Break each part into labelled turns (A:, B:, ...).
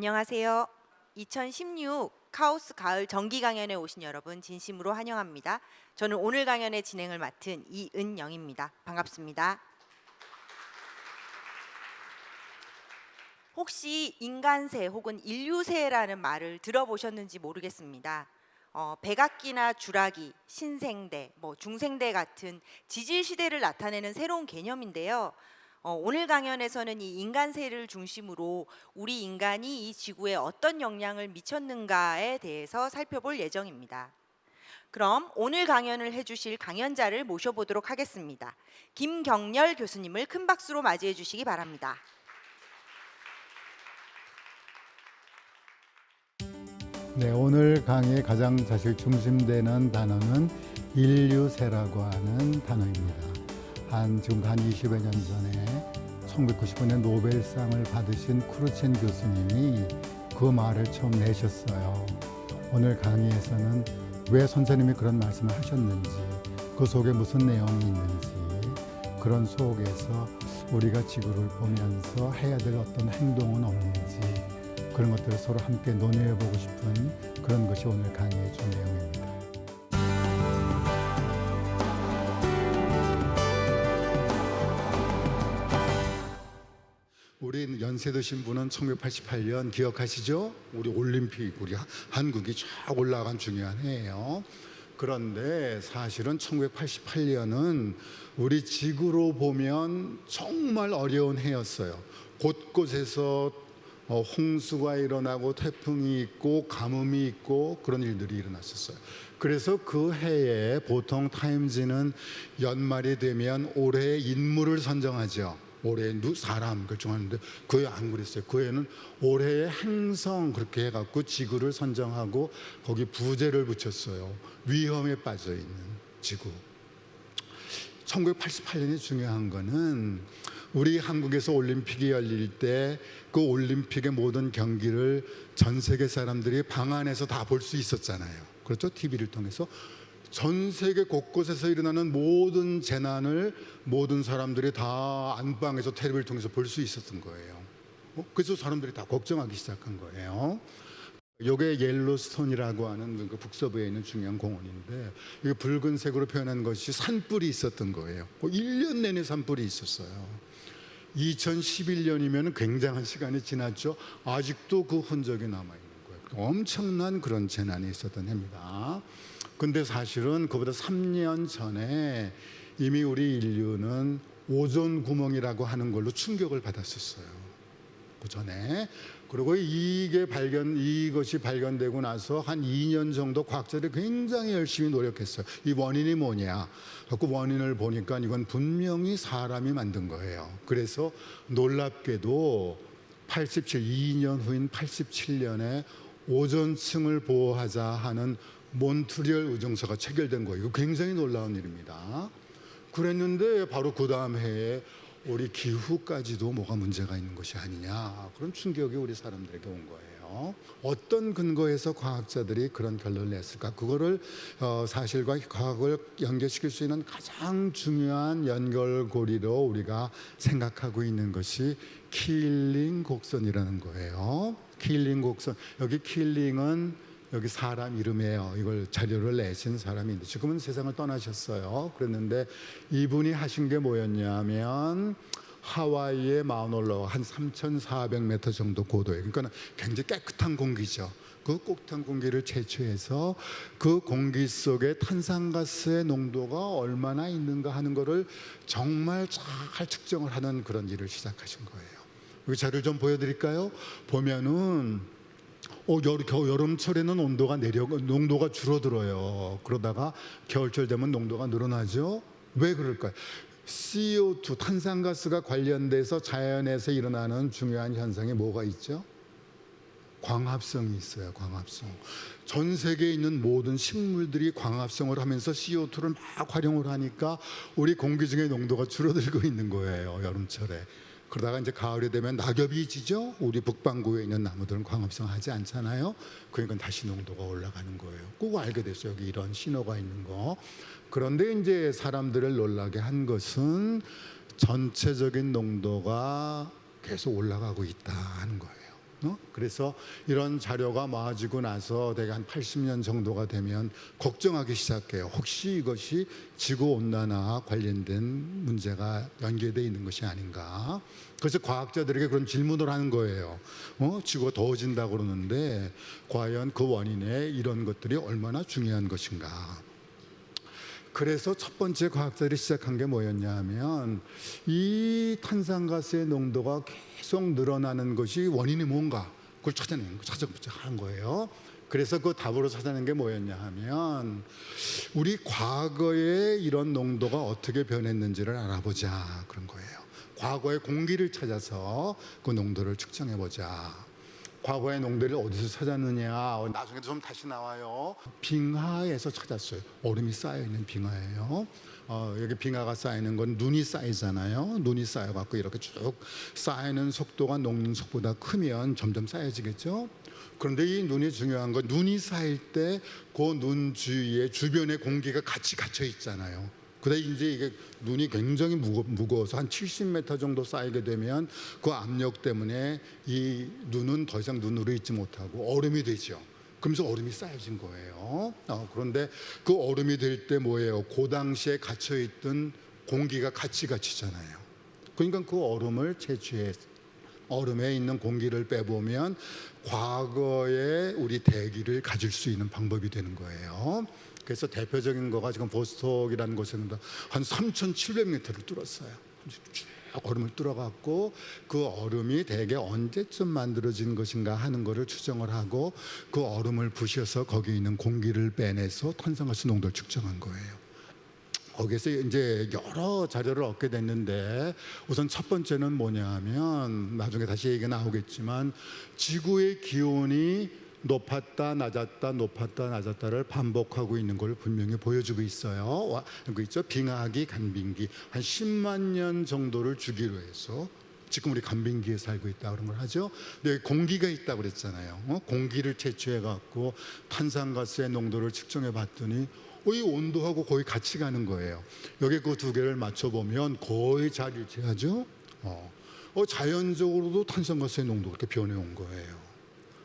A: 안녕하세요. 2016 카오스 가을 정기 강연에 오신 여러분 진심으로 환영합니다. 저는 오늘 강연의 진행을 맡은 이은영입니다. 반갑습니다. 혹시 인간세 혹은 인류세라는 말을 들어보셨는지 모르겠습니다. 백악기나 주라기, 신생대, 중생대 같은 지질 시대를 나타내는 새로운 개념인데요. 오늘 강연에서는 이 인간세를 중심으로 우리 인간이 이 지구에 어떤 영향을 미쳤는가에 대해서 살펴볼 예정입니다. 그럼 오늘 강연을 해주실 강연자를 모셔보도록 하겠습니다. 김경렬 교수님을 큰 박수로 맞이해 주시기 바랍니다.
B: 네, 오늘 강의에 가장 사실 중심되는 단어는 인류세라고 하는 단어입니다. 지금 한 20여 년 전에 1995년 노벨상을 받으신 크루첸 교수님이 그 말을 처음 내셨어요. 오늘 강의에서는 왜 선생님이 그런 말씀을 하셨는지, 그 속에 무슨 내용이 있는지, 그런 속에서 우리가 지구를 보면서 해야 될 어떤 행동은 없는지, 그런 것들을 서로 함께 논의해보고 싶은 그런 것이 오늘 강의의 주 내용입니다. 우리 연세 드신 분은 1988년 기억하시죠? 우리 올림픽, 우리 한국이 쫙 올라간 중요한 해예요. 그런데 사실은 1988년은 우리 지구로 보면 정말 어려운 해였어요. 곳곳에서 홍수가 일어나고 태풍이 있고 가뭄이 있고 그런 일들이 일어났었어요. 그래서 그 해에 보통 타임지는 연말이 되면 올해의 인물을 선정하죠. 올해의 사람 결정하는데 그 해 안 그랬어요. 그 해는 올해의 행성 그렇게 해갖고 지구를 선정하고 거기 부제를 붙였어요. 위험에 빠져있는 지구. 1988년이 중요한 거는 우리 한국에서 올림픽이 열릴 때 그 올림픽의 모든 경기를 전 세계 사람들이 방 안에서 다 볼 수 있었잖아요. 그렇죠? TV를 통해서. 전 세계 곳곳에서 일어나는 모든 재난을 모든 사람들이 다 안방에서 텔레비를 통해서 볼 수 있었던 거예요. 그래서 사람들이 다 걱정하기 시작한 거예요. 이게 옐로스톤이라고 하는 그 북서부에 있는 중요한 공원인데 이게 붉은색으로 표현한 것이 산불이 있었던 거예요. 1년 내내 산불이 있었어요. 2011년이면 굉장한 시간이 지났죠. 아직도 그 흔적이 남아있는 거예요. 엄청난 그런 재난이 있었던 해입니다. 근데 사실은 그보다 3년 전에 이미 우리 인류는 오존 구멍이라고 하는 걸로 충격을 받았었어요. 그 전에. 그리고 이것이 발견되고 나서 한 2년 정도 과학자들이 굉장히 열심히 노력했어요. 이 원인이 뭐냐. 그 원인을 보니까 이건 분명히 사람이 만든 거예요. 그래서 놀랍게도 2년 후인 87년에 오존층을 보호하자 하는 몬트리올 의정서가 체결된 거예요. 이거 굉장히 놀라운 일입니다. 그랬는데 바로 그 다음 해에 우리 기후까지도 뭐가 문제가 있는 것이 아니냐, 그런 충격이 우리 사람들에게 온 거예요. 어떤 근거에서 과학자들이 그런 결론을 냈을까? 그거를 사실과 과학을 연결시킬 수 있는 가장 중요한 연결고리로 우리가 생각하고 있는 것이 킬링 곡선이라는 거예요. 킬링 곡선. 여기 킬링은 여기 사람 이름이에요. 이걸 자료를 내신 사람인데 지금은 세상을 떠나셨어요. 그랬는데 이분이 하신 게 뭐였냐면 하와이의 마우나로아 한 3,400m 정도 고도에, 그러니까 굉장히 깨끗한 공기죠. 그 깨끗한 공기를 채취해서 그 공기 속에 탄산가스의 농도가 얼마나 있는가 하는 거를 정말 잘 측정을 하는 그런 일을 시작하신 거예요. 이 자료를 좀 보여드릴까요? 보면은 여름철에는 농도가 줄어들어요. 그러다가 겨울철 되면 농도가 늘어나죠. 왜 그럴까요? CO2, 탄산가스가 관련돼서 자연에서 일어나는 중요한 현상이 뭐가 있죠? 광합성이 있어요. 광합성. 전 세계에 있는 모든 식물들이 광합성을 하면서 CO2를 막 활용을 하니까 우리 공기 중의 농도가 줄어들고 있는 거예요. 여름철에. 그러다가 이제 가을이 되면 낙엽이 지죠. 우리 북반구에 있는 나무들은 광합성하지 않잖아요. 그러니까 다시 농도가 올라가는 거예요. 꼭 알게 됐어요. 여기 이런 신호가 있는 거. 그런데 이제 사람들을 놀라게 한 것은 전체적인 농도가 계속 올라가고 있다 하는 거예요. 그래서 이런 자료가 모아지고 나서 대개 한 80년 정도가 되면 걱정하기 시작해요. 혹시 이것이 지구온난화 관련된 문제가 연계되어 있는 것이 아닌가. 그래서 과학자들에게 그런 질문을 하는 거예요. 지구가 더워진다고 그러는데 과연 그 원인에 이런 것들이 얼마나 중요한 것인가. 그래서 첫 번째 과학자들이 시작한 게 뭐였냐 하면 이 탄산가스의 농도가 계속 늘어나는 것이 원인이 뭔가 그걸 찾아보자 하는 거예요. 그래서 그 답으로 찾아낸 게 뭐였냐 하면 우리 과거에 이런 농도가 어떻게 변했는지를 알아보자 그런 거예요. 과거의 공기를 찾아서 그 농도를 측정해보자. 과거의 농도를 어디서 찾았느냐, 나중에도 좀 다시 나와요. 빙하에서 찾았어요. 얼음이 쌓여있는 빙하예요. 여기 빙하가 쌓이는 건 눈이 쌓이잖아요. 눈이 쌓여갖고 이렇게 쭉 쌓이는 속도가 녹는 속보다 크면 점점 쌓여지겠죠. 그런데 이 눈이 중요한 건 눈이 쌓일 때 그 눈 주위에 주변의 공기가 같이 갇혀 있잖아요. 그다음에 이제 이게 눈이 굉장히 무거워서 한 70m 정도 쌓이게 되면 그 압력 때문에 이 눈은 더 이상 눈으로 있지 못하고 얼음이 되죠. 그러면서 얼음이 쌓여진 거예요. 그런데 그 얼음이 될 때 뭐예요? 그 당시에 갇혀있던 공기가 같이 갇히잖아요. 그러니까 그 얼음을 채취해 얼음에 있는 공기를 빼보면 과거에 우리 대기를 가질 수 있는 방법이 되는 거예요. 그래서 대표적인 거가 지금 보스톡이라는 곳에는 한 3,700m를 뚫었어요. 쭉 얼음을 뚫어갖고 그 얼음이 대개 언제쯤 만들어진 것인가 하는 거를 추정을 하고 그 얼음을 부셔서 거기 있는 공기를 빼내서 탄산가스 농도를 측정한 거예요. 거기에서 이제 여러 자료를 얻게 됐는데 우선 첫 번째는 뭐냐 하면 나중에 다시 얘기가 나오겠지만 지구의 기온이 높았다 낮았다 높았다 낮았다를 반복하고 있는 걸 분명히 보여주고 있어요. 그 있죠. 빙하기 간빙기 한 10만 년 정도를 주기로 해서 지금 우리 간빙기에 살고 있다 그런 걸 하죠. 근데 공기가 있다고 그랬잖아요. 공기를 채취해 갖고 탄산가스의 농도를 측정해 봤더니 이 온도하고 거의 같이 가는 거예요. 여기 그 두 개를 맞춰 보면 거의 잘 일치하죠. 자연적으로도 탄산가스의 농도가 그렇게 변해 온 거예요.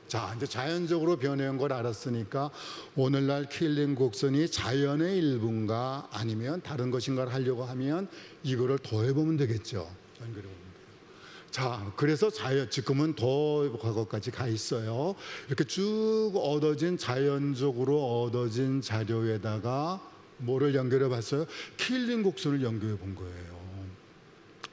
B: 자, 이제 자연적으로 변해온 걸 알았으니까 오늘날 킬링 곡선이 자연의 일부인가 아니면 다른 것인가를 하려고 하면 이거를 더해보면 되겠죠. 연결해보면 돼요. 자, 그래서 지금은 더 과거까지 가 있어요. 이렇게 쭉 얻어진 자연적으로 얻어진 자료에다가 뭐를 연결해 봤어요? 킬링 곡선을 연결해 본 거예요.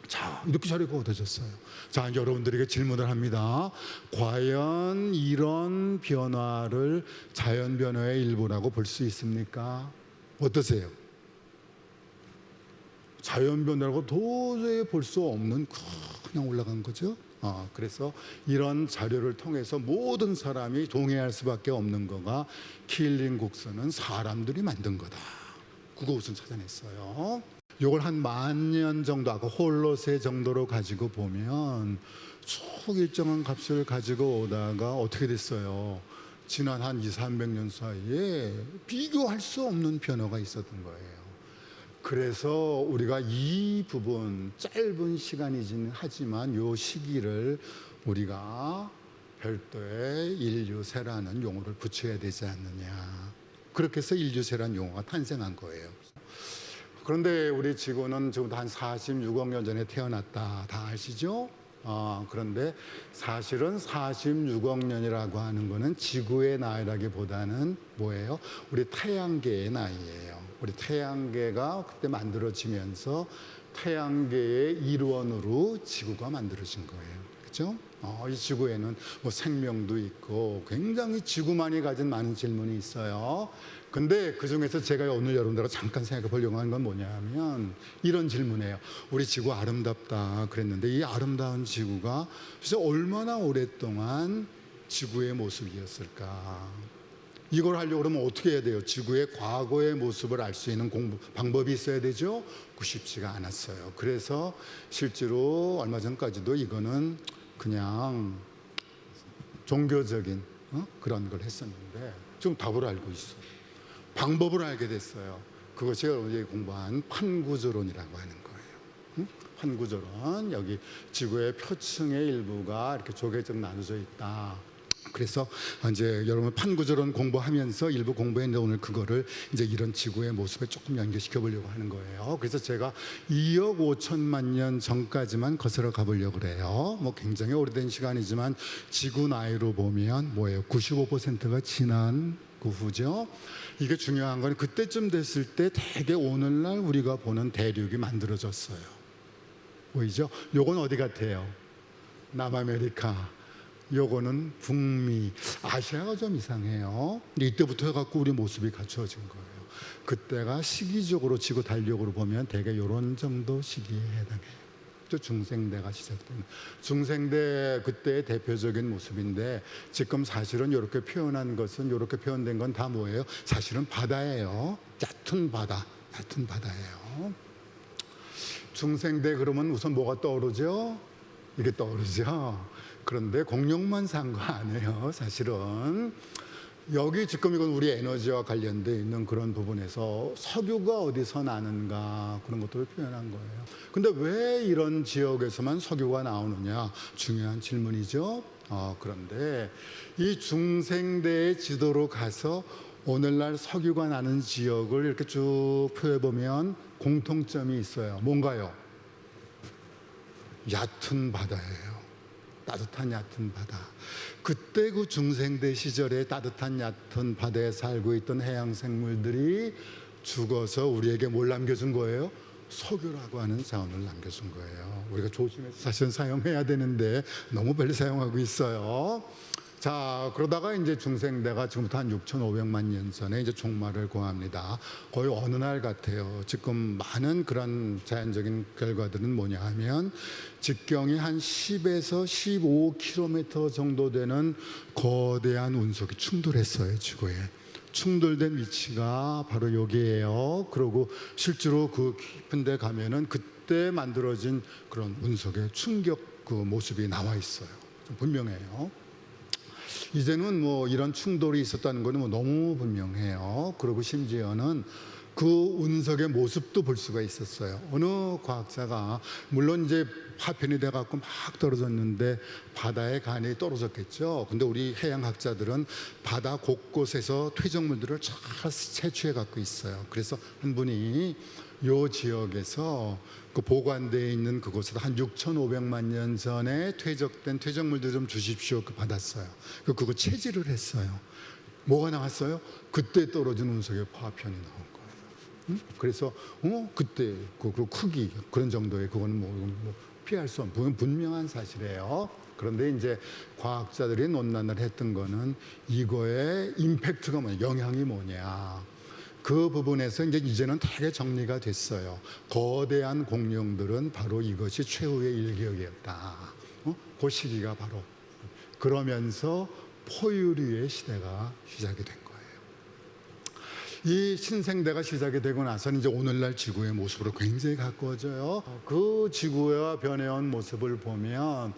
B: 자, 이렇게 자료가 얻어졌어요. 자, 여러분들에게 질문을 합니다. 과연 이런 변화를 자연 변화의 일부라고 볼 수 있습니까? 어떠세요? 자연 변화라고 도저히 볼 수 없는 그냥 올라간 거죠. 그래서 이런 자료를 통해서 모든 사람이 동의할 수밖에 없는 거가 킬링 곡선은 사람들이 만든 거다. 그것을 찾아냈어요. 요걸 한 10,000년 정도, 아까 홀로세 정도로 가지고 보면 쭉 일정한 값을 가지고 오다가 어떻게 됐어요? 지난 한 200~300년 사이에 비교할 수 없는 변화가 있었던 거예요. 그래서 우리가 이 부분, 짧은 시간이긴 하지만 요 시기를 우리가 별도의 인류세라는 용어를 붙여야 되지 않느냐. 그렇게 해서 인류세라는 용어가 탄생한 거예요. 그런데 우리 지구는 지금 한 46억 년 전에 태어났다. 다 아시죠? 그런데 사실은 46억 년이라고 하는 거는 지구의 나이라기보다는 뭐예요? 우리 태양계의 나이예요. 우리 태양계가 그때 만들어지면서 태양계의 일원으로 지구가 만들어진 거예요. 그렇죠? 이 지구에는 뭐 생명도 있고 굉장히 지구만이 가진 많은 질문이 있어요. 근데 그 중에서 제가 오늘 여러분들과 잠깐 생각해 보려고 하는 건 뭐냐 하면 이런 질문이에요. 우리 지구 아름답다 그랬는데 이 아름다운 지구가 진짜 얼마나 오랫동안 지구의 모습이었을까? 이걸 하려고 그러면 어떻게 해야 돼요? 지구의 과거의 모습을 알 수 있는 방법이 있어야 되죠? 그 쉽지가 않았어요. 그래서 실제로 얼마 전까지도 이거는 그냥 종교적인 그런 걸 했었는데 지금 답을 알고 있어요. 방법을 알게 됐어요. 그것이 어제 공부한 판구조론이라고 하는 거예요. 판구조론. 여기 지구의 표층의 일부가 이렇게 조개적 나눠져 있다. 그래서 이제 여러분 판구조론 공부하면서 일부 공부했는데 오늘 그거를 이제 이런 지구의 모습에 조금 연결시켜 보려고 하는 거예요. 그래서 제가 2억 5천만 년 전까지만 거슬러 가보려고 그래요. 뭐 굉장히 오래된 시간이지만 지구 나이로 보면 뭐예요? 95%가 지난 그 후죠. 이게 중요한 건 그때쯤 됐을 때 대개 오늘날 우리가 보는 대륙이 만들어졌어요. 보이죠? 요건 어디 같아요? 남아메리카. 요거는 북미, 아시아가 좀 이상해요. 이때부터 해갖고 우리 모습이 갖추어진 거예요. 그때가 시기적으로 지구 달력으로 보면 대개 요런 정도 시기에 해당해요. 또 중생대가 시작됩니다. 중생대 그때의 대표적인 모습인데 지금 사실은 이렇게 표현한 것은 이렇게 표현된 건 다 뭐예요? 사실은 바다예요. 얕은 바다, 얕은 바다예요. 중생대 그러면 우선 뭐가 떠오르죠? 이게 떠오르죠. 그런데 공룡만 산 거 아니에요, 사실은. 여기 지금 이건 우리 에너지와 관련되어 있는 그런 부분에서 석유가 어디서 나는가 그런 것들을 표현한 거예요. 근데 왜 이런 지역에서만 석유가 나오느냐? 중요한 질문이죠. 그런데 이 중생대의 지도로 가서 오늘날 석유가 나는 지역을 이렇게 쭉 표해보면 공통점이 있어요. 뭔가요? 얕은 바다예요. 따뜻한 얕은 바다. 그때 그 중생대 시절에 따뜻한 얕은 바다에 살고 있던 해양 생물들이 죽어서 우리에게 뭘 남겨준 거예요? 석유라고 하는 자원을 남겨준 거예요. 우리가 조심해서 사실 사용해야 되는데 너무 빨리 사용하고 있어요. 자, 그러다가 이제 중생대가 지금부터 한 6,500만 년 전에 이제 종말을 고합니다. 거의 어느 날 같아요. 지금 많은 그런 자연적인 결과들은 뭐냐 하면 직경이 한 10에서 15km 정도 되는 거대한 운석이 충돌했어요, 지구에. 충돌된 위치가 바로 여기예요. 그리고 실제로 그 깊은 데 가면은 그때 만들어진 그런 운석의 충격 그 모습이 나와 있어요. 좀 분명해요. 이제는 뭐 이런 충돌이 있었다는 거는 뭐 너무 분명해요. 그리고 심지어는 그 운석의 모습도 볼 수가 있었어요. 어느 과학자가 물론 이제 파편이 돼갖고 막 떨어졌는데 바다의 간이 떨어졌겠죠. 근데 우리 해양학자들은 바다 곳곳에서 퇴적물들을 잘 채취해 갖고 있어요. 그래서 한 분이 요 지역에서 그 보관되어 있는 그곳에서 한 6,500만 년 전에 퇴적된 퇴적물들 좀 주십시오. 그 받았어요. 그거 체질을 했어요. 뭐가 나왔어요? 그때 떨어진 운석의 파편이 나온 거예요. 응? 그래서 그때 그 크기 그런 정도의 그거는 뭐 피할 수 없는 분명한 사실이에요. 그런데 이제 과학자들이 논란을 했던 거는 이거의 임팩트가 뭐냐, 영향이 뭐냐. 그 부분에서 이제는 되게 정리가 됐어요. 거대한 공룡들은 바로 이것이 최후의 일격이었다. 그 시기가 바로 그러면서 포유류의 시대가 시작이 된 거예요. 이 신생대가 시작이 되고 나서는 이제 오늘날 지구의 모습으로 굉장히 가까워져요. 그 지구가 변해온 모습을 보면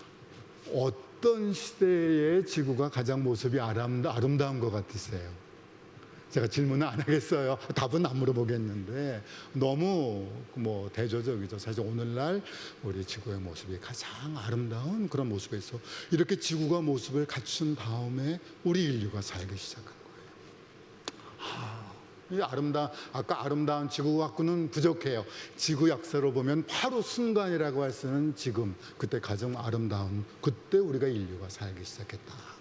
B: 어떤 시대의 지구가 가장 모습이 아름다운 것 같으세요? 제가 질문을 안 하겠어요. 답은 안 물어보겠는데 너무 뭐 대조적이죠. 사실 오늘날 우리 지구의 모습이 가장 아름다운 그런 모습에서 이렇게 지구가 모습을 갖춘 다음에 우리 인류가 살기 시작한 거예요. 이 아까 아름다운 지구 갖고는 부족해요. 지구 역사로 보면 바로 순간이라고 할 수는 지금 그때 가장 아름다운 그때 우리가 인류가 살기 시작했다.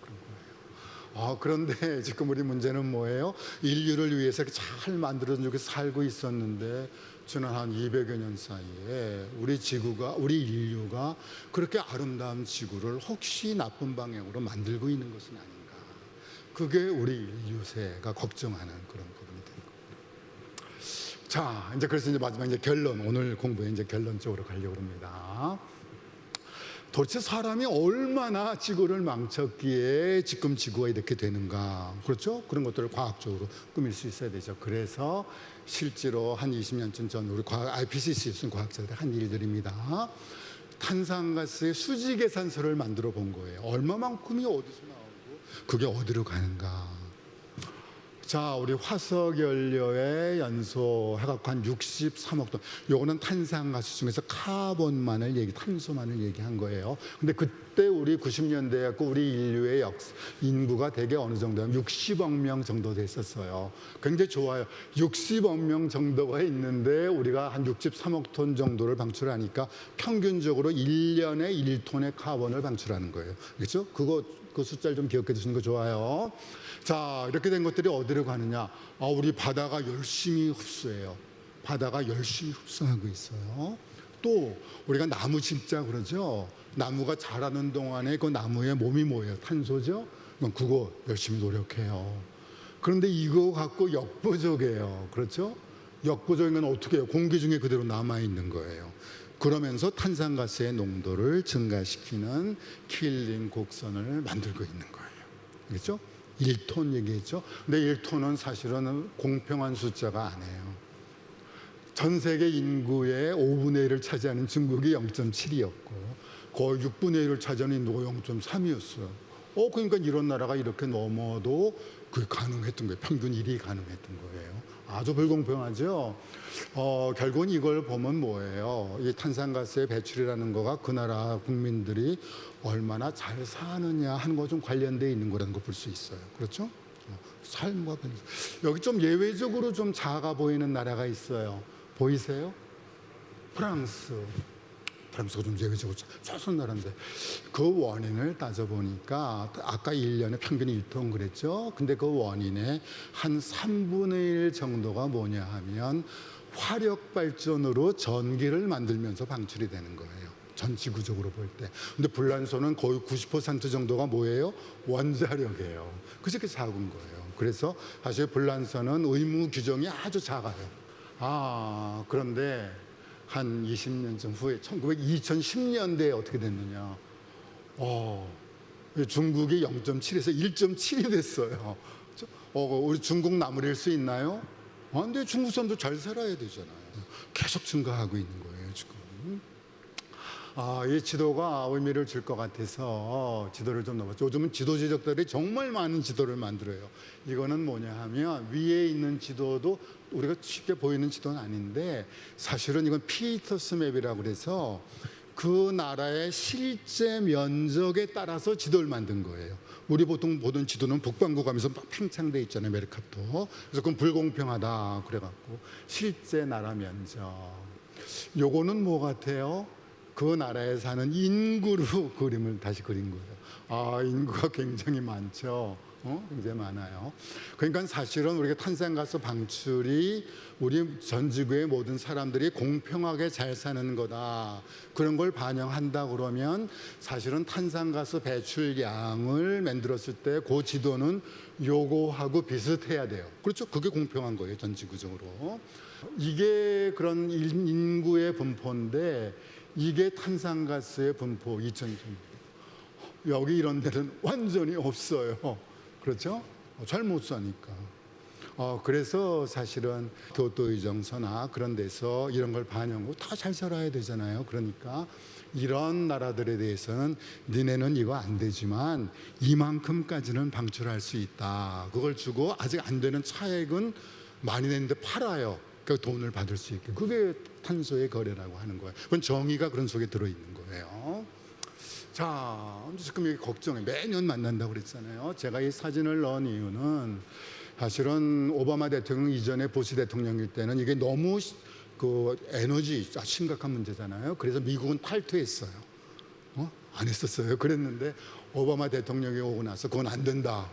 B: 그런데 지금 우리 문제는 뭐예요? 인류를 위해서 잘 만들어주고 살고 있었는데 지난 한 200여 년 사이에 우리 인류가 그렇게 아름다운 지구를 혹시 나쁜 방향으로 만들고 있는 것은 아닌가. 그게 우리 인류세가 걱정하는 그런 부분이 된 겁니다. 자, 이제 그래서 이제 마지막 결론, 오늘 공부의 결론 쪽으로 가려고 합니다. 도대체 사람이 얼마나 지구를 망쳤기에 지금 지구가 이렇게 되는가. 그렇죠? 그런 것들을 과학적으로 꾸밀 수 있어야 되죠. 그래서 실제로 한 20년쯤 전 우리 IPCC 무슨 과학자들이 한 일들입니다. 탄산가스의 수지 계산서를 만들어 본 거예요. 얼마만큼이 어디서 나오고 그게 어디로 가는가. 자, 우리 화석 연료의 연소 해갖고 한 63억 톤. 요거는 탄산가스 중에서 탄소만을 얘기한 거예요. 근데 그때 우리 90년대에 갖고 우리 인류의 인구가 대개 어느 정도냐면 60억 명 정도 됐었어요. 굉장히 좋아요. 60억 명 정도가 있는데 우리가 한 63억 톤 정도를 방출하니까 평균적으로 1년에 1톤의 카본을 방출하는 거예요. 그렇죠? 그 숫자를 좀 기억해 두시는 거 좋아요. 자, 이렇게 된 것들이 어디로 가느냐? 우리 바다가 열심히 흡수해요. 바다가 열심히 흡수하고 있어요. 또 우리가 나무 심자 그러죠. 나무가 자라는 동안에 그 나무의 몸이 뭐예요? 탄소죠. 그럼 그거 열심히 노력해요. 그런데 이거 갖고 역부족이에요. 그렇죠? 역부족인 건 어떻게 해요? 공기 중에 그대로 남아 있는 거예요. 그러면서 탄산가스의 농도를 증가시키는 킬링 곡선을 만들고 있는 거예요. 그렇죠? 1톤 얘기했죠. 근데 1톤은 사실은 공평한 숫자가 아니에요. 전 세계 인구의 5분의 1을 차지하는 중국이 0.7이었고 거의 6분의 1을 차지하는 인도가 0.3이었어요. 그러니까 이런 나라가 이렇게 넘어도 그게 가능했던 거예요. 평균 1이 가능했던 거예요. 아주 불공평하죠. 결국은 이걸 보면 뭐예요? 이 탄산가스의 배출이라는 거가 그 나라 국민들이 얼마나 잘 사느냐 하는 거 좀 관련돼 있는 거라는 거 볼 수 있어요. 그렇죠? 삶과 여기 좀 예외적으로 좀 작아 보이는 나라가 있어요. 보이세요? 프랑스가 좀 예외적으로 작은 나라인데 그 원인을 따져보니까 아까 1년에 평균 1톤 그랬죠. 근데 그 원인의 한 3분의 1 정도가 뭐냐 하면 화력 발전으로 전기를 만들면서 방출이 되는 거예요. 전 지구적으로 볼 때. 근데 불란소는 거의 90% 정도가 뭐예요? 원자력이에요. 그렇게 작은 거예요. 그래서 사실 불란소는 의무 규정이 아주 작아요. 그런데 한 20년 전 후에 2010년대에 어떻게 됐느냐. 중국이 0.7에서 1.7이 됐어요. 우리 중국 나무랄 수 있나요? 근데 중국 사람도 잘 살아야 되잖아요. 계속 증가하고 있는 거예요, 지금. 이 지도가 의미를 줄 것 같아서 지도를 좀 넣어봤죠. 요즘은 지도 제작자들이 정말 많은 지도를 만들어요. 이거는 뭐냐 하면 위에 있는 지도도 우리가 쉽게 보이는 지도는 아닌데 사실은 이건 피터스 맵이라고 그래서 그 나라의 실제 면적에 따라서 지도를 만든 거예요. 우리 보통 보던 지도는 북반구 가면서 막 팽창돼 있잖아요, 메르카토. 그래서 그건 불공평하다 그래갖고 실제 나라 면적. 요거는 뭐 같아요? 그 나라에 사는 인구로 그림을 다시 그린 거예요. 인구가 굉장히 많죠. 굉장히 많아요. 그러니까 사실은 우리가 탄산가스 방출이 우리 전 지구의 모든 사람들이 공평하게 잘 사는 거다. 그런 걸 반영한다 그러면 사실은 탄산가스 배출량을 만들었을 때 그 지도는 요거하고 비슷해야 돼요. 그렇죠? 그게 공평한 거예요, 전 지구적으로. 이게 그런 인구의 분포인데 이게 탄산가스의 분포 2000년. 여기 이런 데는 완전히 없어요. 그렇죠? 잘 못 사니까. 그래서 사실은 교토 의정서나 그런 데서 이런 걸 반영하고 다 잘 살아야 되잖아요. 그러니까 이런 나라들에 대해서는 니네는 이거 안 되지만 이만큼까지는 방출할 수 있다. 그걸 주고 아직 안 되는 차액은 많이 내는데 팔아요. 그 돈을 받을 수 있게. 그게 탄소의 거래라고 하는 거예요. 그건 정의가 그런 속에 들어있는 거예요. 자, 지금 이게 걱정해. 매년 만난다고 그랬잖아요. 제가 이 사진을 넣은 이유는 사실은 오바마 대통령 이전에 부시 대통령일 때는 이게 너무 그 에너지 심각한 문제잖아요. 그래서 미국은 탈퇴했어요. 안 했었어요. 그랬는데 오바마 대통령이 오고 나서 그건 안 된다.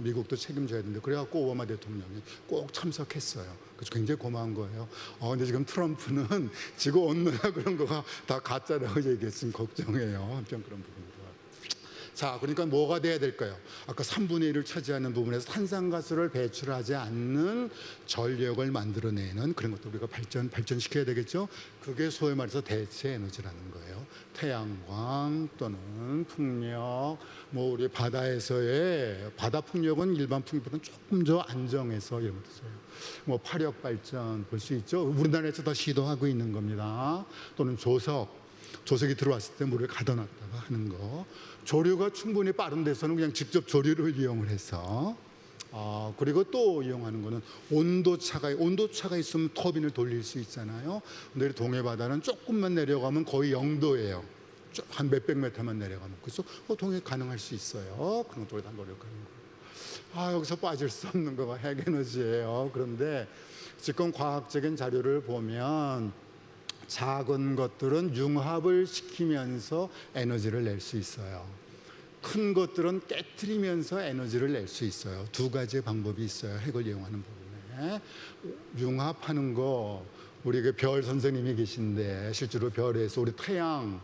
B: 미국도 책임져야 되는데 그래갖고 오바마 대통령이 꼭 참석했어요. 그래서 굉장히 고마운 거예요. 근데 지금 트럼프는 지구 온난화 그런 거가 다 가짜라고 얘기했으면 걱정해요. 한편 그런 부분도. 자, 그러니까 뭐가 돼야 될까요? 아까 3분의 1을 차지하는 부분에서 탄산가스를 배출하지 않는 전력을 만들어내는 그런 것도 우리가 발전시켜야 되겠죠. 그게 소위 말해서 대체 에너지라는 거예요. 태양광 또는 풍력, 뭐 우리 바다에서의 바다 풍력은 일반 풍력보다는 조금 더 안정해서 이런 것도 써요. 뭐 화력 발전 볼 수 있죠. 우리나라에서 다 시도하고 있는 겁니다. 또는 조석이 들어왔을 때 물을 가둬놨다가 하는 거. 조류가 충분히 빠른 데서는 그냥 직접 조류를 이용을 해서 그리고 또 이용하는 거는 온도차가 있으면 터빈을 돌릴 수 있잖아요. 근데 동해 바다는 조금만 내려가면 거의 0도예요. 한 몇백 미터만 내려가면. 그래서 동해 가능할 수 있어요. 그런 것도 다 노력하는 거예요. 여기서 빠질 수 없는 거가 핵에너지예요. 그런데 지금 과학적인 자료를 보면 작은 것들은 융합을 시키면서 에너지를 낼 수 있어요. 큰 것들은 깨트리면서 에너지를 낼 수 있어요. 두 가지의 방법이 있어요. 핵을 이용하는 부분에. 융합하는 거, 우리 그 별 선생님이 계신데 실제로 별에서 우리 태양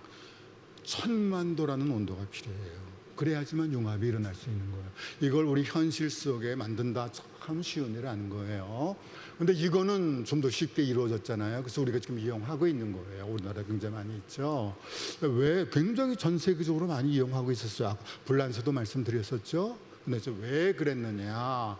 B: 1000만도라는 온도가 필요해요. 그래야지만 융합이 일어날 수 있는 거예요. 이걸 우리 현실 속에 만든다 참 쉬운 일 아닌 거예요. 근데 이거는 좀 더 쉽게 이루어졌잖아요. 그래서 우리가 지금 이용하고 있는 거예요. 우리나라에 굉장히 많이 있죠. 왜 굉장히 전 세계적으로 많이 이용하고 있었어요. 불란서도 말씀드렸었죠. 근데 왜 그랬느냐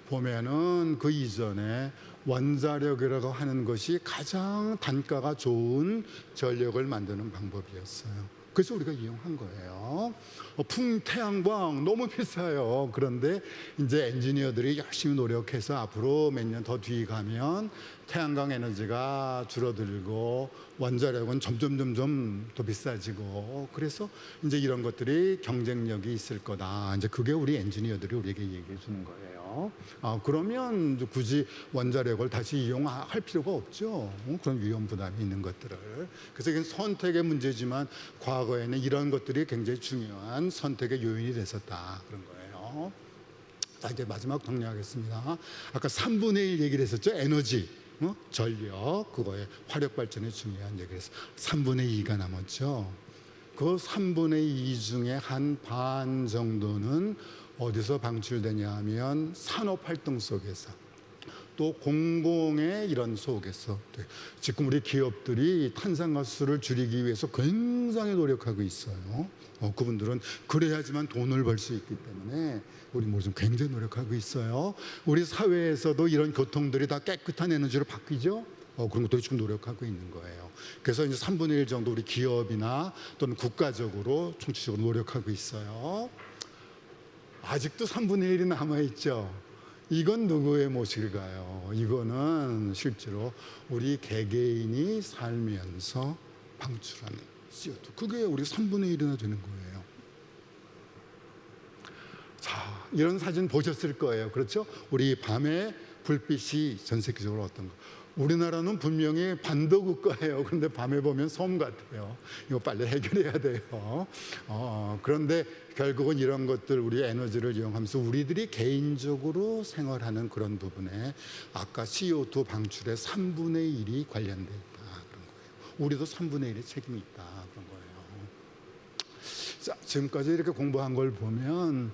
B: 보면은 그 이전에 원자력이라고 하는 것이 가장 단가가 좋은 전력을 만드는 방법이었어요. 그래서 우리가 이용한 거예요. 태양광 너무 비싸요. 그런데 이제 엔지니어들이 열심히 노력해서 앞으로 몇 년 더 뒤 가면 태양광 에너지가 줄어들고 원자력은 점점 더 비싸지고, 그래서 이제 이런 것들이 경쟁력이 있을 거다. 이제 그게 우리 엔지니어들이 우리에게 얘기해 주는 거예요. 그러면 굳이 원자력을 다시 이용할 필요가 없죠. 그런 위험 부담이 있는 것들을. 그래서 이건 선택의 문제지만 과거에는 이런 것들이 굉장히 중요한 선택의 요인이 됐었다. 그런 거예요. 자, 이제 마지막 정리하겠습니다. 아까 3분의 1 얘기를 했었죠. 에너지, 전력, 그거에 화력 발전에 중요한 얘기를 했어요. 3분의 2가 남았죠. 그 3분의 2 중에 한 반 정도는 어디서 방출되냐 하면 산업활동 속에서, 또 공공의 이런 속에서. 지금 우리 기업들이 탄산가스를 줄이기 위해서 굉장히 노력하고 있어요. 그분들은 그래야지만 돈을 벌 수 있기 때문에 우리 모두 굉장히 노력하고 있어요. 우리 사회에서도 이런 교통들이 다 깨끗한 에너지로 바뀌죠. 그런 것도 지금 노력하고 있는 거예요. 그래서 이제 3분의 1 정도 우리 기업이나 또는 국가적으로 총체적으로 노력하고 있어요. 아직도 3분의 1이 남아있죠. 이건 누구의 몫일까요? 이거는 실제로 우리 개개인이 살면서 방출하는 CO2. 그게 우리 3분의 1이나 되는 거예요. 자, 이런 사진 보셨을 거예요. 그렇죠? 우리 밤에 불빛이 전 세계적으로 어떤 거. 우리나라는 분명히 반도 국가예요. 그런데 밤에 보면 섬 같아요. 이거 빨리 해결해야 돼요. 그런데 결국은 이런 것들, 우리 에너지를 이용하면서 우리들이 개인적으로 생활하는 그런 부분에 아까 CO2 방출의 3분의 1이 관련돼 있다. 그런 거예요. 우리도 3분의 1의 책임이 있다. 그런 거예요. 자, 지금까지 이렇게 공부한 걸 보면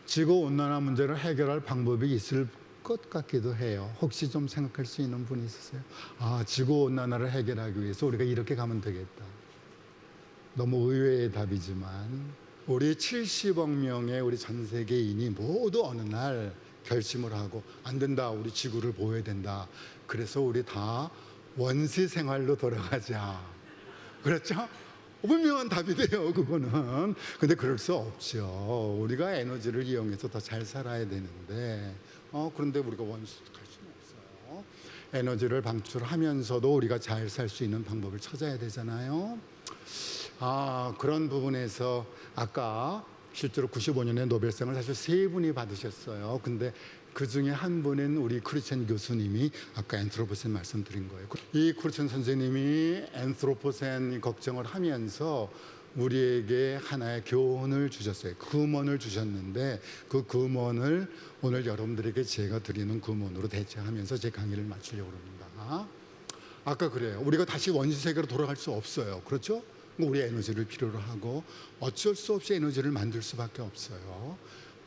B: 지구온난화 문제를 해결할 방법이 있을 것 같기도 해요. 혹시 좀 생각할 수 있는 분이 있으세요? 지구온난화를 해결하기 위해서 우리가 이렇게 가면 되겠다. 너무 의외의 답이지만 우리 70억 명의 우리 전 세계인이 모두 어느 날 결심을 하고 안 된다. 우리 지구를 보호해야 된다. 그래서 우리 다 원시 생활로 돌아가자. 그렇죠? 분명한 답이 돼요, 그거는. 근데 그럴 수 없죠. 우리가 에너지를 이용해서 더 잘 살아야 되는데, 그런데 우리가 원수도 갈 수는 없어요. 에너지를 방출하면서도 우리가 잘 살 수 있는 방법을 찾아야 되잖아요. 그런 부분에서 아까 실제로 95년에 노벨상을 사실 3분이 받으셨어요. 근데 그 중에 한 분은 우리 크리스천 교수님이 아까 엔트로포센 말씀드린 거예요. 이 크리스천 선생님이 엔트로포센 걱정을 하면서 우리에게 하나의 교훈을 주셨어요. 금언을 주셨는데 그 금언을 오늘 여러분들에게 제가 드리는 금언으로 대체하면서 제 강의를 마치려고 합니다. 아까 그래요. 우리가 다시 원시세계로 돌아갈 수 없어요. 그렇죠? 우리 에너지를 필요로 하고 어쩔 수 없이 에너지를 만들 수밖에 없어요.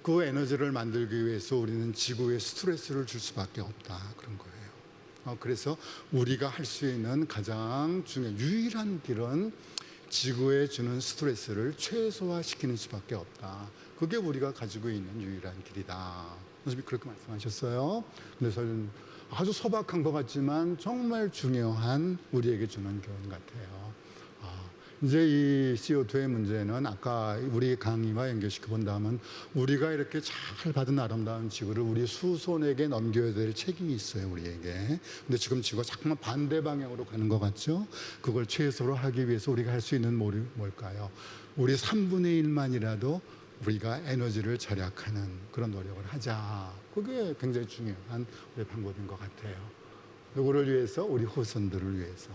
B: 그 에너지를 만들기 위해서 우리는 지구에 스트레스를 줄 수밖에 없다. 그런 거예요. 그래서 우리가 할 수 있는 가장 유일한 길은 지구에 주는 스트레스를 최소화시키는 수밖에 없다. 그게 우리가 가지고 있는 유일한 길이다. 선생님이 그렇게 말씀하셨어요. 그래서 아주 소박한 것 같지만 정말 중요한 우리에게 주는 교훈 같아요. 이제 이 CO2의 문제는 아까 우리 강의와 연결시켜 본다면 우리가 이렇게 잘 받은 아름다운 지구를 우리 후손에게 넘겨야 될 책임이 있어요, 우리에게. 근데 지금 지구가 자꾸만 반대 방향으로 가는 것 같죠? 그걸 최소로 하기 위해서 우리가 할 수 있는 뭘까요? 우리 3분의 1만이라도 우리가 에너지를 절약하는 그런 노력을 하자. 그게 굉장히 중요한 우리 방법인 것 같아요. 누구를 위해서? 우리 후손들을 위해서.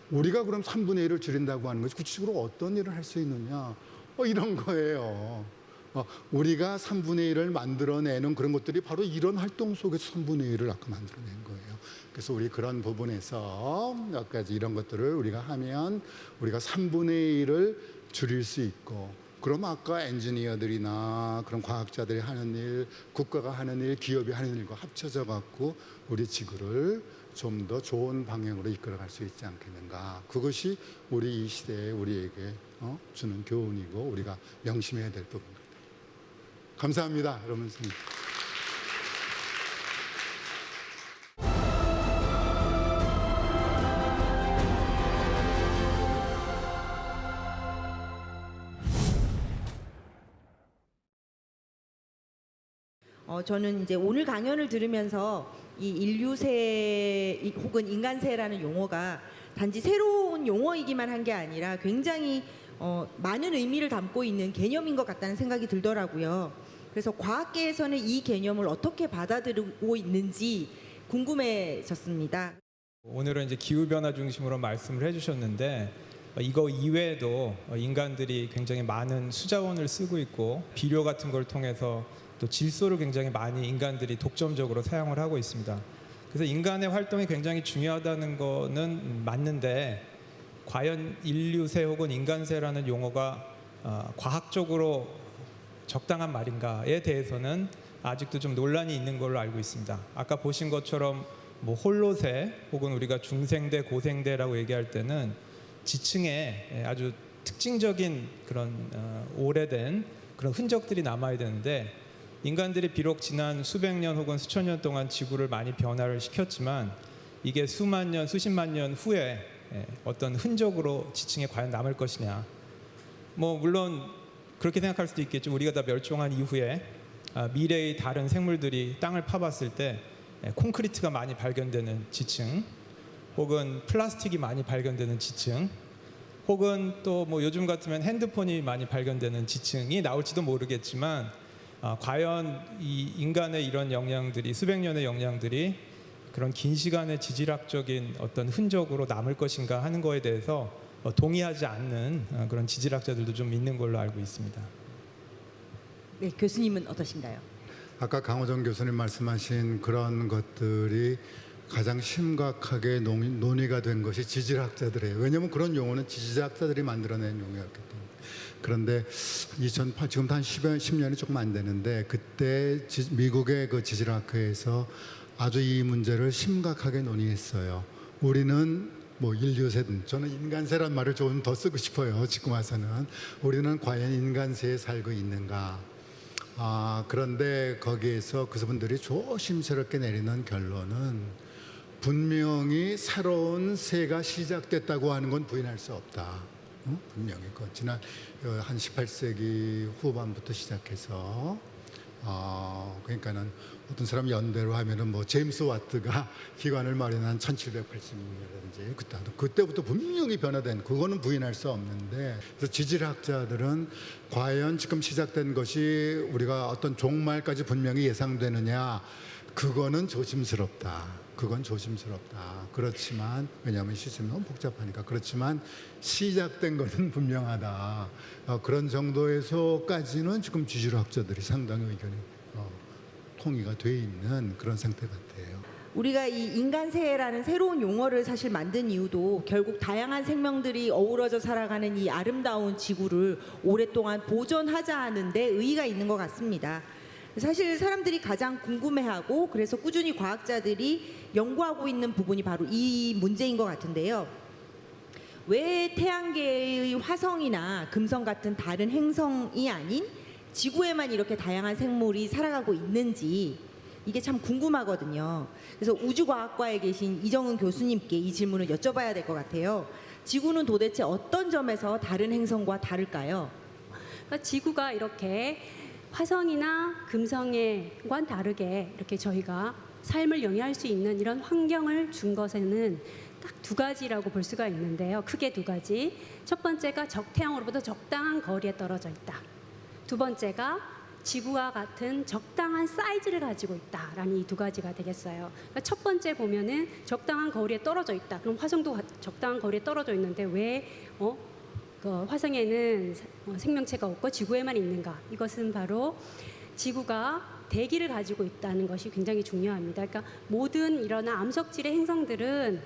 B: 우리가 그럼 3분의 1을 줄인다고 하는 것이 구체적으로 어떤 일을 할 수 있느냐? 이런 거예요. 우리가 3분의 1을 만들어내는 그런 것들이 바로 이런 활동 속에서 3분의 1을 아까 만들어낸 거예요. 그래서 우리 그런 부분에서 몇 가지 이런 것들을 우리가 하면 우리가 3분의 1을 줄일 수 있고, 그럼 아까 엔지니어들이나 그런 과학자들이 하는 일, 국가가 하는 일, 기업이 하는 일과 합쳐져 갖고 우리 지구를 좀 더 좋은 방향으로 이끌어갈 수 있지 않겠는가. 그것이 우리 이 시대에 우리에게 주는 교훈이고 우리가 명심해야 될 부분입니다. 감사합니다, 여러분.
A: 저는 이제 오늘 강연을 들으면서 이 인류세 혹은 인간세라는 용어가 단지 새로운 용어이기만 한 게 아니라 굉장히 많은 의미를 담고 있는 개념인 것 같다는 생각이 들더라고요. 그래서 과학계에서는 이 개념을 어떻게 받아들이고 있는지 궁금해졌습니다.
C: 오늘은 이제 기후변화 중심으로 말씀을 해주셨는데 이거 이외에도 인간들이 굉장히 많은 수자원을 쓰고 있고 비료 같은 걸 통해서 또 질소를 굉장히 많이 인간들이 독점적으로 사용을 하고 있습니다. 그래서 인간의 활동이 굉장히 중요하다는 거는 맞는데 과연 인류세 혹은 인간세라는 용어가 과학적으로 적당한 말인가에 대해서는 아직도 좀 논란이 있는 걸로 알고 있습니다. 아까 보신 것처럼 뭐 홀로세 혹은 우리가 중생대, 고생대라고 얘기할 때는 지층에 아주 특징적인 그런 오래된 그런 흔적들이 남아야 되는데, 인간들이 비록 지난 수백 년 혹은 수천 년 동안 지구를 많이 변화를 시켰지만 이게 수만 년, 수십만 년 후에 어떤 흔적으로 지층에 과연 남을 것이냐. 뭐 물론 그렇게 생각할 수도 있겠죠. 우리가 다 멸종한 이후에 미래의 다른 생물들이 땅을 파봤을 때 콘크리트가 많이 발견되는 지층, 혹은 플라스틱이 많이 발견되는 지층, 혹은 또 뭐 요즘 같으면 핸드폰이 많이 발견되는 지층이 나올지도 모르겠지만 과연 이 인간의 이런 영향들이, 수백 년의 영향들이 그런 긴 시간의 지질학적인 어떤 흔적으로 남을 것인가 하는 거에 대해서 동의하지 않는 그런 지질학자들도 좀 있는 걸로 알고 있습니다.
A: 네, 교수님은 어떠신가요?
B: 아까 강호정 교수님 말씀하신 그런 것들이 가장 심각하게 논의가 된 것이 지질학자들이에요. 왜냐하면 그런 용어는 지질학자들이 만들어낸 용어였기 때문에. 그런데 2008, 지금 한 10년이 조금 안 되는데 그때 미국의 그 지질학회에서 아주 이 문제를 심각하게 논의했어요. 우리는 뭐 인류세든, 저는 인간세란 말을 좀 더 쓰고 싶어요. 지금 와서는 우리는 과연 인간세에 살고 있는가. 그런데 거기에서 그분들이 조심스럽게 내리는 결론은 분명히 새로운 세가 시작됐다고 하는 건 부인할 수 없다. 분명히 지난 한 18세기 후반부터 시작해서 그러니까는 어떤 사람 연대로 하면은 뭐 제임스 와트가 기관을 마련한 1780년이라든지 그때부터 분명히 변화된, 그거는 부인할 수 없는데, 그래서 지질학자들은 과연 지금 시작된 것이 우리가 어떤 종말까지 분명히 예상되느냐, 그거는 조심스럽다. 그건 조심스럽다. 그렇지만 왜냐하면 시스템이 너무 복잡하니까. 그렇지만 시작된 것은 분명하다. 그런 정도에서까지는 지금 지질학자들이 상당히 의견이 통일가 돼 있는 그런 상태 같아요.
A: 우리가 이 인간세라는 새로운 용어를 사실 만든 이유도 결국 다양한 생명들이 어우러져 살아가는 이 아름다운 지구를 오랫동안 보존하자는 데 의의가 있는 것 같습니다. 사실 사람들이 가장 궁금해하고 그래서 꾸준히 과학자들이 연구하고 있는 부분이 바로 이 문제인 것 같은데요. 왜 태양계의 화성이나 금성 같은 다른 행성이 아닌 지구에만 이렇게 다양한 생물이 살아가고 있는지 이게 참 궁금하거든요. 그래서 우주과학과에 계신 이정은 교수님께 이 질문을 여쭤봐야 될 것 같아요.
D: 지구는 도대체 어떤 점에서 다른 행성과 다를까요?
E: 그러니까 지구가 이렇게 화성이나 금성과는 다르게 이렇게 저희가 삶을 영위할 수 있는 이런 환경을 준 것에는 딱 두 가지라고 볼 수가 있는데요. 크게 두 가지. 첫 번째가 적태양으로부터 적당한 거리에 떨어져 있다. 두 번째가 지구와 같은 적당한 사이즈를 가지고 있다라는 이 두 가지가 되겠어요. 그러니까 첫 번째 보면은 적당한 거리에 떨어져 있다. 그럼 화성도 적당한 거리에 떨어져 있는데 왜 그 화성에는 생명체가 없고 지구에만 있는가? 이것은 바로 지구가 대기를 가지고 있다는 것이 굉장히 중요합니다. 그러니까 모든 이런 암석질의 행성들은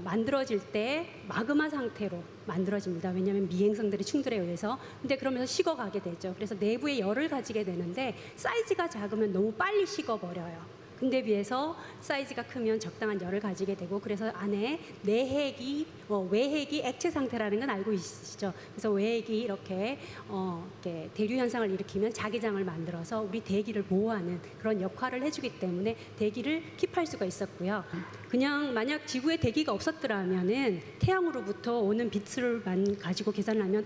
E: 만들어질 때 마그마 상태로 만들어집니다. 왜냐하면 미행성들의 충돌에 의해서. 근데 그러면서 식어가게 되죠. 그래서 내부에 열을 가지게 되는데 사이즈가 작으면 너무 빨리 식어버려요. 근데 비해서 사이즈가 크면 적당한 열을 가지게 되고, 그래서 안에 내핵이 외핵이 액체 상태라는 건 알고 있으시죠? 그래서 외핵이 이렇게 대류 현상을 일으키면 자기장을 만들어서 우리 대기를 보호하는 그런 역할을 해주기 때문에 대기를 킵할 수가 있었고요. 그냥 만약 지구에 대기가 없었더라면은 태양으로부터 오는 빛을만 가지고 계산을 하면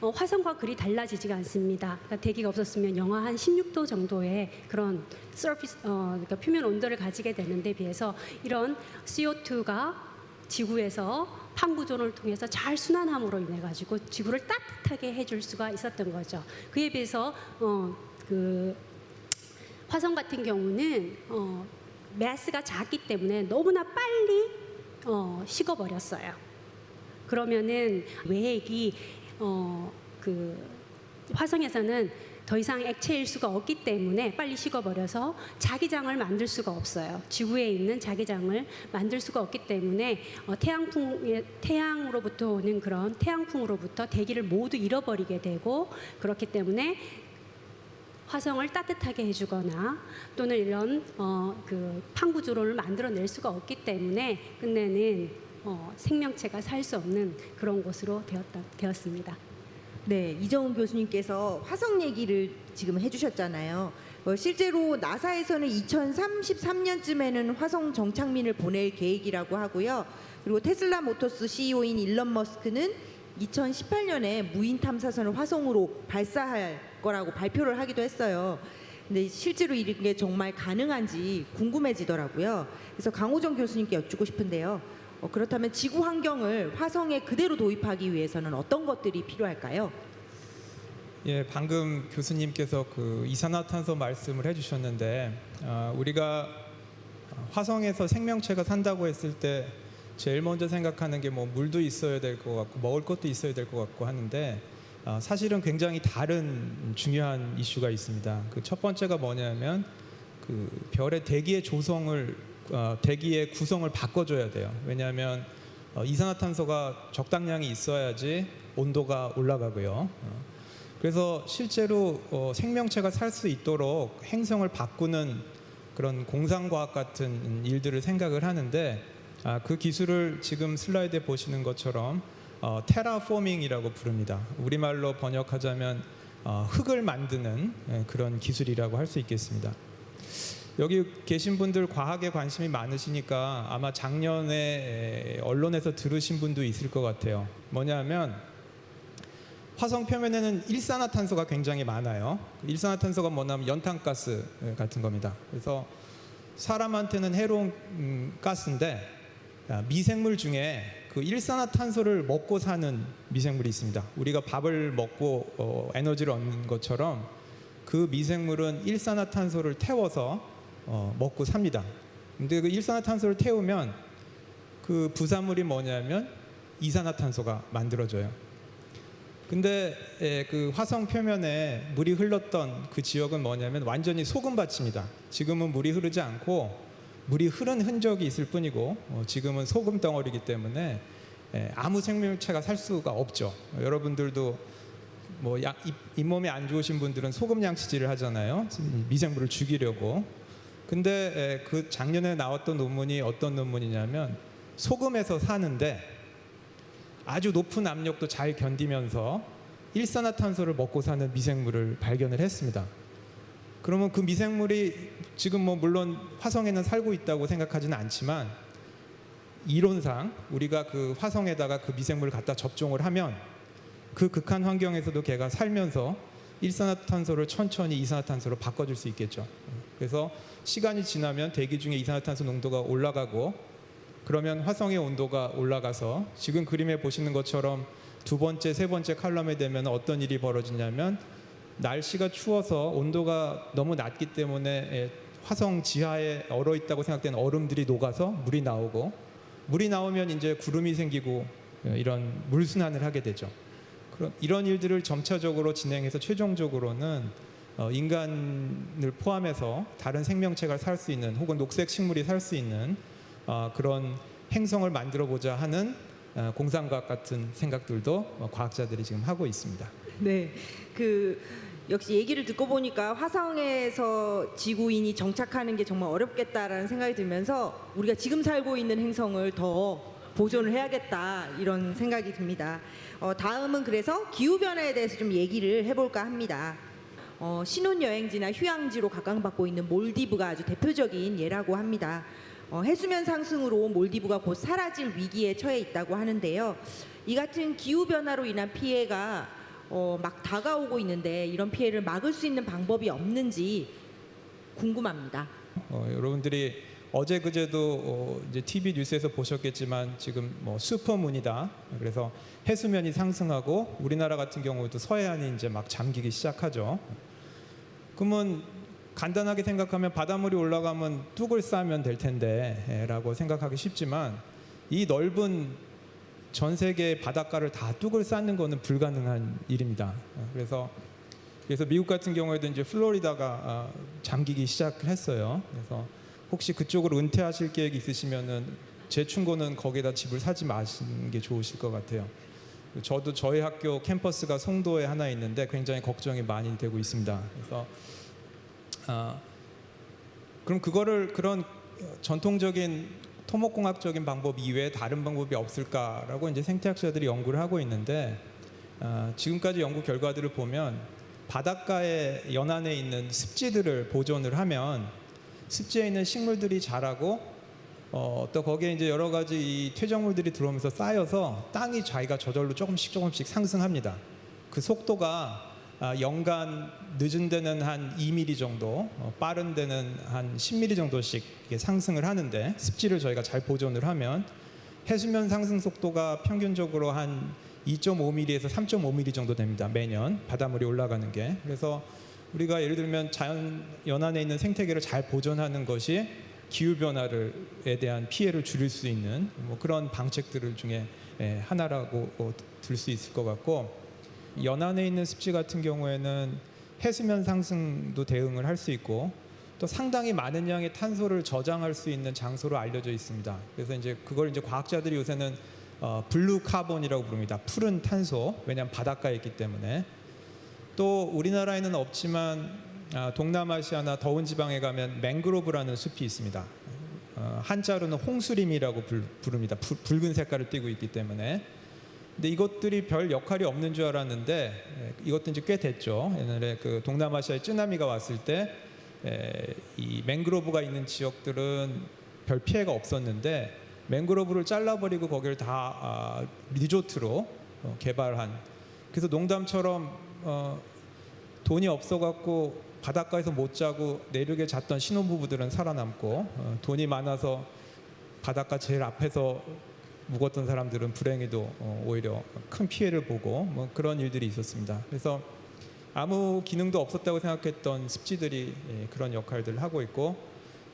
E: 화성과 그리 달라지지가 않습니다. 그러니까 대기가 없었으면 영하 한 16도 정도의 그런 그러니까 표면 온도를 가지게 되는데 비해서 이런 CO2가 지구에서 판구존을 통해서 잘 순환함으로 인해 가지고 지구를 따뜻하게 해줄 수가 있었던 거죠. 그에 비해서 그 화성 같은 경우는 매스가 작기 때문에 너무나 빨리 식어버렸어요. 그러면은 외핵이 그 화성에서는 더 이상 액체일 수가 없기 때문에 빨리 식어버려서 자기장을 만들 수가 없어요. 지구에 있는 자기장을 만들 수가 없기 때문에 태양으로부터 오는 그런 태양풍으로부터 대기를 모두 잃어버리게 되고, 그렇기 때문에 화성을 따뜻하게 해주거나 또는 이런 그 판구조론을 만들어낼 수가 없기 때문에 끝내는 생명체가 살 수 없는 그런 곳으로 되었습니다.
D: 네, 이정훈 교수님께서 화성 얘기를 지금 해주셨잖아요. 실제로 나사에서는 2033년쯤에는 화성 정착민을 보낼 계획이라고 하고요. 그리고 테슬라 모터스 CEO인 일론 머스크는 2018년에 무인 탐사선을 화성으로 발사할 거라고 발표를 하기도 했어요. 근데 실제로 이런 게 정말 가능한지 궁금해지더라고요. 그래서 강호정 교수님께 여쭙고 싶은데요. 그렇다면 지구 환경을 화성에 그대로 도입하기 위해서는 어떤 것들이 필요할까요?
C: 예, 방금 교수님께서 그 이산화탄소 말씀을 해주셨는데, 우리가 화성에서 생명체가 산다고 했을 때 제일 먼저 생각하는 게 뭐 물도 있어야 될 것 같고 먹을 것도 있어야 될 것 같고 하는데, 사실은 굉장히 다른 중요한 이슈가 있습니다. 그 첫 번째가 뭐냐면 그 별의 대기의 대기의 구성을 바꿔줘야 돼요. 왜냐하면 이산화탄소가 적당량이 있어야지 온도가 올라가고요. 그래서 실제로 생명체가 살 수 있도록 행성을 바꾸는 그런 공상과학 같은 일들을 생각을 하는데, 그 기술을 지금 슬라이드에 보시는 것처럼 테라포밍이라고 부릅니다. 우리말로 번역하자면 흙을 만드는 그런 기술이라고 할 수 있겠습니다. 여기 계신 분들 과학에 관심이 많으시니까 아마 작년에 언론에서 들으신 분도 있을 것 같아요. 뭐냐면 화성 표면에는 일산화탄소가 굉장히 많아요. 일산화탄소가 뭐냐면 연탄가스 같은 겁니다. 그래서 사람한테는 해로운 가스인데, 미생물 중에 그 일산화탄소를 먹고 사는 미생물이 있습니다. 우리가 밥을 먹고 에너지를 얻는 것처럼 그 미생물은 일산화탄소를 태워서 먹고 삽니다. 근데 그 일산화탄소를 태우면 그 부산물이 뭐냐면 이산화탄소가 만들어져요. 근데 그 화성 표면에 물이 흘렀던 그 지역은 뭐냐면 완전히 소금밭입니다. 지금은 물이 흐르지 않고 물이 흐른 흔적이 있을 뿐이고, 지금은 소금 덩어리이기 때문에 아무 생명체가 살 수가 없죠. 여러분들도 뭐 잇몸이 안 좋으신 분들은 소금 양치질을 하잖아요. 미생물을 죽이려고. 근데 그 작년에 나왔던 논문이 어떤 논문이냐면 소금에서 사는데 아주 높은 압력도 잘 견디면서 일산화탄소를 먹고 사는 미생물을 발견을 했습니다. 그러면 그 미생물이 지금 뭐 물론 화성에는 살고 있다고 생각하지는 않지만 이론상 우리가 그 화성에다가 그 미생물을 갖다 접종을 하면 그 극한 환경에서도 걔가 살면서 일산화탄소를 천천히 이산화탄소로 바꿔줄 수 있겠죠. 그래서 시간이 지나면 대기 중에 이산화탄소 농도가 올라가고 그러면 화성의 온도가 올라가서 지금 그림에 보시는 것처럼 두 번째, 세 번째 칼럼에 되면 어떤 일이 벌어지냐면 날씨가 추워서 온도가 너무 낮기 때문에 화성 지하에 얼어 있다고 생각되는 얼음들이 녹아서 물이 나오고 물이 나오면 이제 구름이 생기고 이런 물순환을 하게 되죠. 그럼 이런 일들을 점차적으로 진행해서 최종적으로는 인간을 포함해서 다른 생명체가 살 수 있는 혹은 녹색 식물이 살 수 있는 그런 행성을 만들어 보자 하는 공상과학 같은 생각들도 과학자들이 지금 하고 있습니다.
D: 네, 역시 얘기를 듣고 보니까 화성에서 지구인이 정착하는 게 정말 어렵겠다라는 생각이 들면서 우리가 지금 살고 있는 행성을 더 보존을 해야겠다 이런 생각이 듭니다. 다음은 그래서 기후 변화에 대해서 좀 얘기를 해볼까 합니다. 신혼여행지나 휴양지로 각광받고 있는 몰디브가 아주 대표적인 예라고 합니다. 해수면 상승으로 몰디브가 곧 사라질 위기에 처해 있다고 하는데요. 이 같은 기후 변화로 인한 피해가 막 다가오고 있는데 이런 피해를 막을 수 있는 방법이 없는지 궁금합니다.
C: 여러분들이 어제 그제도 이제 TV 뉴스에서 보셨겠지만 지금 슈퍼문이다. 그래서 해수면이 상승하고 우리나라 같은 경우도 서해안이 이제 막 잠기기 시작하죠. 그러면 간단하게 생각하면 바닷물이 올라가면 뚝을 쌓으면 될 텐데라고 생각하기 쉽지만 이 넓은 전 세계 바닷가를 다 뚝을 쌓는 것은 불가능한 일입니다. 그래서 미국 같은 경우에도 이제 플로리다가 잠기기 시작을 했어요. 그래서 혹시 그쪽으로 은퇴하실 계획이 있으시면은 제 충고는 거기다 집을 사지 마시는 게 좋으실 것 같아요. 저도 저희 학교 캠퍼스가 송도에 하나 있는데 굉장히 걱정이 많이 되고 있습니다. 그래서 그럼 그런 전통적인 토목공학적인 방법 이외에 다른 방법이 없을까라고 이제 생태학자들이 연구를 하고 있는데 지금까지 연구 결과들을 보면 바닷가의 연안에 있는 습지들을 보존을 하면 습지에 있는 식물들이 자라고 또 거기에 이제 여러 가지 이 퇴적물들이 들어오면서 쌓여서 땅이 자기가 저절로 조금씩 상승합니다. 그 속도가 연간 늦은 데는 한 2mm 정도, 빠른 데는 한 10mm 정도씩 상승을 하는데 습지를 저희가 잘 보존을 하면 해수면 상승 속도가 평균적으로 한 2.5mm에서 3.5mm 정도 됩니다. 매년 바닷물이 올라가는 게. 그래서 우리가 예를 들면 자연 연안에 있는 생태계를 잘 보존하는 것이 기후 변화에 대한 피해를 줄일 수 있는 그런 방책들 중에 하나라고 들 수 있을 것 같고, 연안에 있는 습지 같은 경우에는 해수면 상승도 대응을 할 수 있고 또 상당히 많은 양의 탄소를 저장할 수 있는 장소로 알려져 있습니다. 그래서 이제 그걸 이제 과학자들이 요새는 블루 카본이라고 부릅니다. 푸른 탄소. 왜냐하면 바닷가에 있기 때문에. 또 우리나라에는 없지만 동남아시아나 더운 지방에 가면 맹그로브라는 숲이 있습니다. 한자로는 홍수림이라고 부릅니다. 붉은 색깔을 띠고 있기 때문에. 근데 이것들이 별 역할이 없는 줄 알았는데 이것도 이제 꽤 됐죠. 옛날에 그 동남아시아에 쓰나미가 왔을 때 이 맹그로브가 있는 지역들은 별 피해가 없었는데 맹그로브를 잘라버리고 거기를 다 리조트로 개발한. 그래서 농담처럼 돈이 없어갖고 바닷가에서 못 자고 내륙에 잤던 신혼부부들은 살아남고 돈이 많아서 바닷가 제일 앞에서 묵었던 사람들은 불행히도 오히려 큰 피해를 보고 그런 일들이 있었습니다. 그래서 아무 기능도 없었다고 생각했던 습지들이 그런 역할들을 하고 있고,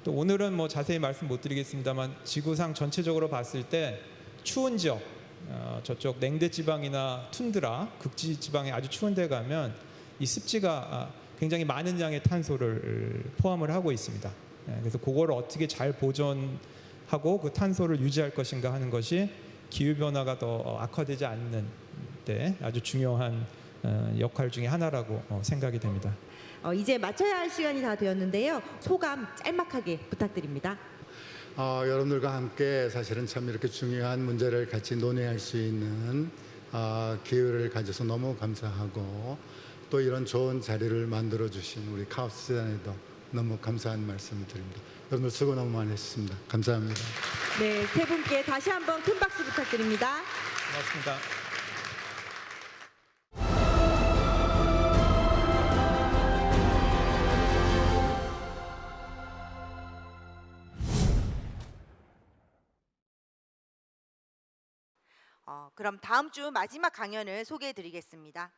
C: 또 오늘은 자세히 말씀 못 드리겠습니다만 지구상 전체적으로 봤을 때 추운 지역, 저쪽 냉대 지방이나 툰드라, 극지 지방에 아주 추운 데 가면 이 습지가 굉장히 많은 양의 탄소를 포함을 하고 있습니다. 그래서 그거를 어떻게 잘 보존하고 그 탄소를 유지할 것인가 하는 것이 기후변화가 더 악화되지 않는 데 아주 중요한 역할 중에 하나라고 생각이 됩니다.
D: 이제 마쳐야 할 시간이 다 되었는데요. 소감 짤막하게 부탁드립니다.
B: 여러분들과 함께 사실은 참 이렇게 중요한 문제를 같이 논의할 수 있는 기회를 가져서 너무 감사하고, 또 이런 좋은 자리를 만들어 주신 우리 카오스 재단에도 너무 감사한 말씀을 드립니다. 여러분들 수고 너무 많이 했습니다. 감사합니다.
D: 네, 세 분께 다시 한번 큰 박수 부탁드립니다.
C: 고맙습니다.
A: 그럼 다음 주 마지막 강연을 소개해 드리겠습니다.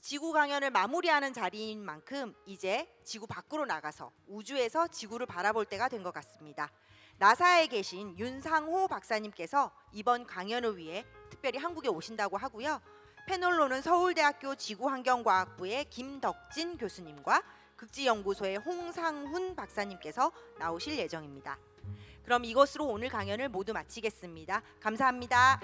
A: 지구 강연을 마무리하는 자리인 만큼 이제 지구 밖으로 나가서 우주에서 지구를 바라볼 때가 된 것 같습니다. 나사에 계신 윤상호 박사님께서 이번 강연을 위해 특별히 한국에 오신다고 하고요. 패널로는 서울대학교 지구환경과학부의 김덕진 교수님과 극지연구소의 홍상훈 박사님께서 나오실 예정입니다. 그럼 이것으로 오늘 강연을 모두 마치겠습니다. 감사합니다.